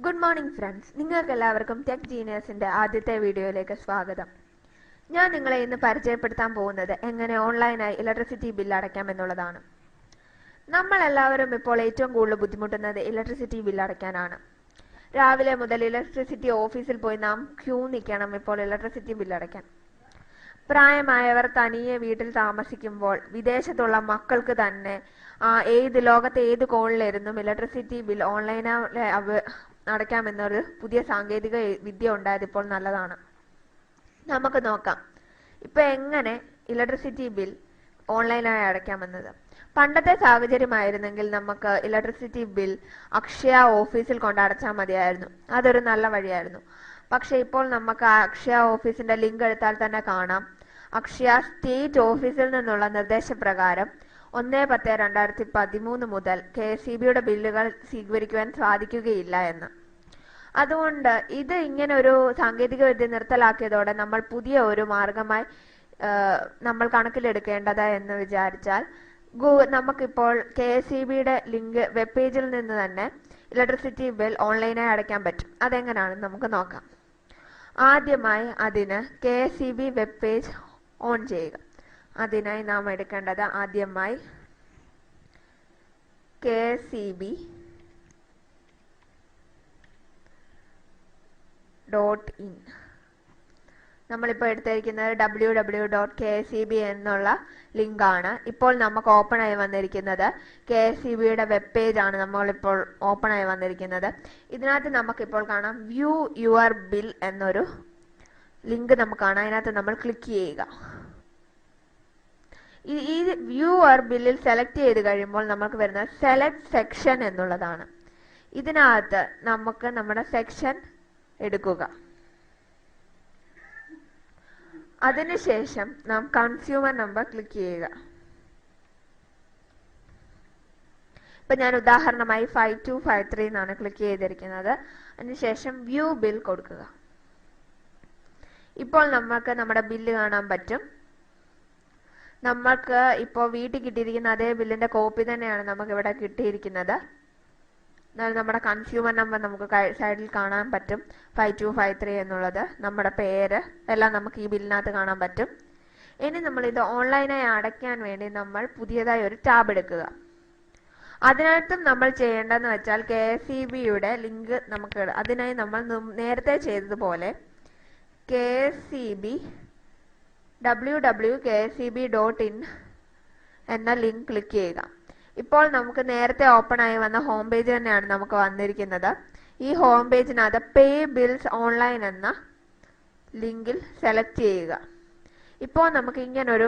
Good morning friends, നിങ്ങൾക്ക് എല്ലാവർക്കും tech ജീനിയസിന്റെ ആദ്യത്തെ വീഡിയോയിലേക്ക് സ്വാഗതം. ഞാൻ നിങ്ങളെ ഇന്ന് പരിചയപ്പെടുത്താൻ പോകുന്നത് എങ്ങനെ ഓൺലൈനായി ഇലക്ട്രിസിറ്റി ബിൽ അടയ്ക്കാം എന്നുള്ളതാണ്. നമ്മൾ എല്ലാവരും ഇപ്പോൾ ഏറ്റവും കൂടുതൽ ബുദ്ധിമുട്ടുന്നത് ഇലക്ട്രിസിറ്റി ബിൽ അടയ്ക്കാനാണ്. രാവിലെ മുതൽ ഇലക്ട്രിസിറ്റി ഓഫീസിൽ പോയി നാം ക്യൂ നിൽക്കണം ഇപ്പോൾ ഇലക്ട്രിസിറ്റി ബിൽ അടയ്ക്കാൻ. പ്രായമായവർ തനിയെ വീട്ടിൽ താമസിക്കുമ്പോൾ വിദേശത്തുള്ള മക്കൾക്ക് തന്നെ ലോകത്തെ ഏത് കോണിലിരുന്നും ഇലക്ട്രിസിറ്റി ബിൽ ഓൺലൈനായി അടയ്ക്കാമെന്നൊരു പുതിയ സാങ്കേതിക വിദ്യ ഉണ്ടായത് ഇപ്പോൾ നല്ലതാണ്. നമുക്ക് നോക്കാം ഇപ്പൊ എങ്ങനെ ഇലക്ട്രിസിറ്റി ബിൽ ഓൺലൈനായി അടയ്ക്കാമെന്നത്. പണ്ടത്തെ സാഹചര്യമായിരുന്നെങ്കിൽ നമുക്ക് ഇലക്ട്രിസിറ്റി ബിൽ അക്ഷയ ഓഫീസിൽ കൊണ്ടടച്ചാൽ മതിയായിരുന്നു. അതൊരു നല്ല വഴിയായിരുന്നു. പക്ഷെ ഇപ്പോൾ നമുക്ക് അക്ഷയ ഓഫീസിന്റെ ലിങ്ക് എടുത്താൽ തന്നെ കാണാം, അക്ഷയ സ്റ്റേറ്റ് ഓഫീസിൽ നിന്നുള്ള നിർദ്ദേശപ്രകാരം 1/10/2013 മുതൽ KSEBയുടെ ബില്ലുകൾ സ്വീകരിക്കുവാൻ സാധിക്കുകയില്ല എന്ന്. അതുകൊണ്ട് ഇത് ഇങ്ങനെ ഒരു സാങ്കേതിക വിദ്യ നിർത്തലാക്കിയതോടെ നമ്മൾ പുതിയ ഒരു മാർഗമായി നമ്മൾ കണക്കിലെടുക്കേണ്ടത് എന്ന് വിചാരിച്ചാൽ നമുക്കിപ്പോൾ KSEBയുടെ ലിങ്ക് വെബ് പേജിൽ നിന്ന് തന്നെ ഇലക്ട്രിസിറ്റി ബിൽ ഓൺലൈനായി അടയ്ക്കാൻ പറ്റും. അതെങ്ങനെയാണെന്ന് നമുക്ക് നോക്കാം. ആദ്യമായി അതിന് KSEB വെബ് പേജ് ഓൺ ചെയ്യുക. അതിനായി നാം എടുക്കേണ്ടത് ആദ്യമായി KSEB.in. നമ്മളിപ്പോൾ എടുത്തിരിക്കുന്നത് www.kseb എന്നുള്ള ലിങ്ക് ആണ്. ഇപ്പോൾ നമുക്ക് ഓപ്പൺ ആയി വന്നിരിക്കുന്നത് KSEBയുടെ വെബ് പേജ് ആണ്. നമ്മളിപ്പോൾ ഓപ്പൺ ആയി വന്നിരിക്കുന്നത് ഇതിനകത്ത് നമുക്കിപ്പോൾ കാണാം വ്യൂ യുവർ ബിൽ എന്നൊരു ലിങ്ക് നമുക്ക് കാണാം. അതിനകത്ത് നമ്മൾ ക്ലിക്ക് ചെയ്യുക. ഈ വ്യൂ യുവർ ബില്ലിൽ സെലക്ട് ചെയ്ത് കഴിയുമ്പോൾ നമുക്ക് വരുന്നത് സെലക്ട് സെക്ഷൻ എന്നുള്ളതാണ്. ഇതിനകത്ത് നമുക്ക് നമ്മുടെ സെക്ഷൻ എടുക്കുക. അതിനുശേഷം നാം കൺസ്യൂമർ നമ്പർ ക്ലിക്ക് ചെയ്യുക. ഇപ്പൊ ഞാൻ ഉദാഹരണമായി 5253 എന്നാണ് ക്ലിക്ക് ചെയ്തിരിക്കുന്നത്. അതിനുശേഷം വ്യൂ ബിൽ കൊടുക്കുക. ഇപ്പോൾ നമുക്ക് നമ്മുടെ ബില്ല് കാണാൻ പറ്റും. നമ്മൾക്ക് ഇപ്പോൾ വീട്ടിൽ കിട്ടിയിരിക്കുന്ന അതേ ബില്ലിന്റെ കോപ്പി തന്നെയാണ് നമുക്ക് ഇവിടെ കിട്ടിയിരിക്കുന്നത്. നമ്മുടെ കൺസ്യൂമർ നമ്പർ നമുക്ക് സൈഡിൽ കാണാൻ പറ്റും, 5253 എന്നുള്ളത്. നമ്മുടെ പേര് എല്ലാം നമുക്ക് ഈ ബില്ലിനകത്ത് കാണാൻ പറ്റും. ഇനി നമ്മൾ ഇത് ഓൺലൈനായി അടയ്ക്കാൻ വേണ്ടി നമ്മൾ പുതിയതായി ഒരു ടാബ് എടുക്കുക. അതിനകത്തും നമ്മൾ ചെയ്യേണ്ടതെന്ന് വെച്ചാൽ KSEBയുടെ ലിങ്ക് നമുക്ക് അതിനായി നമ്മൾ നേരത്തെ ചെയ്തതുപോലെ www.kseb.in എന്ന ലിങ്ക് ക്ലിക്ക് ചെയ്യുക. ഇപ്പോൾ നമുക്ക് നേരത്തെ ഓപ്പൺ ആയി വന്ന ഹോം പേജ് തന്നെയാണ് നമുക്ക് വന്നിരിക്കുന്നത്. ഈ ഹോം പേജിനകത്ത് പേ ബിൽസ് ഓൺലൈൻ എന്ന ലിങ്കിൽ സെലക്ട് ചെയ്യുക. ഇപ്പോൾ നമുക്ക് ഇങ്ങനൊരു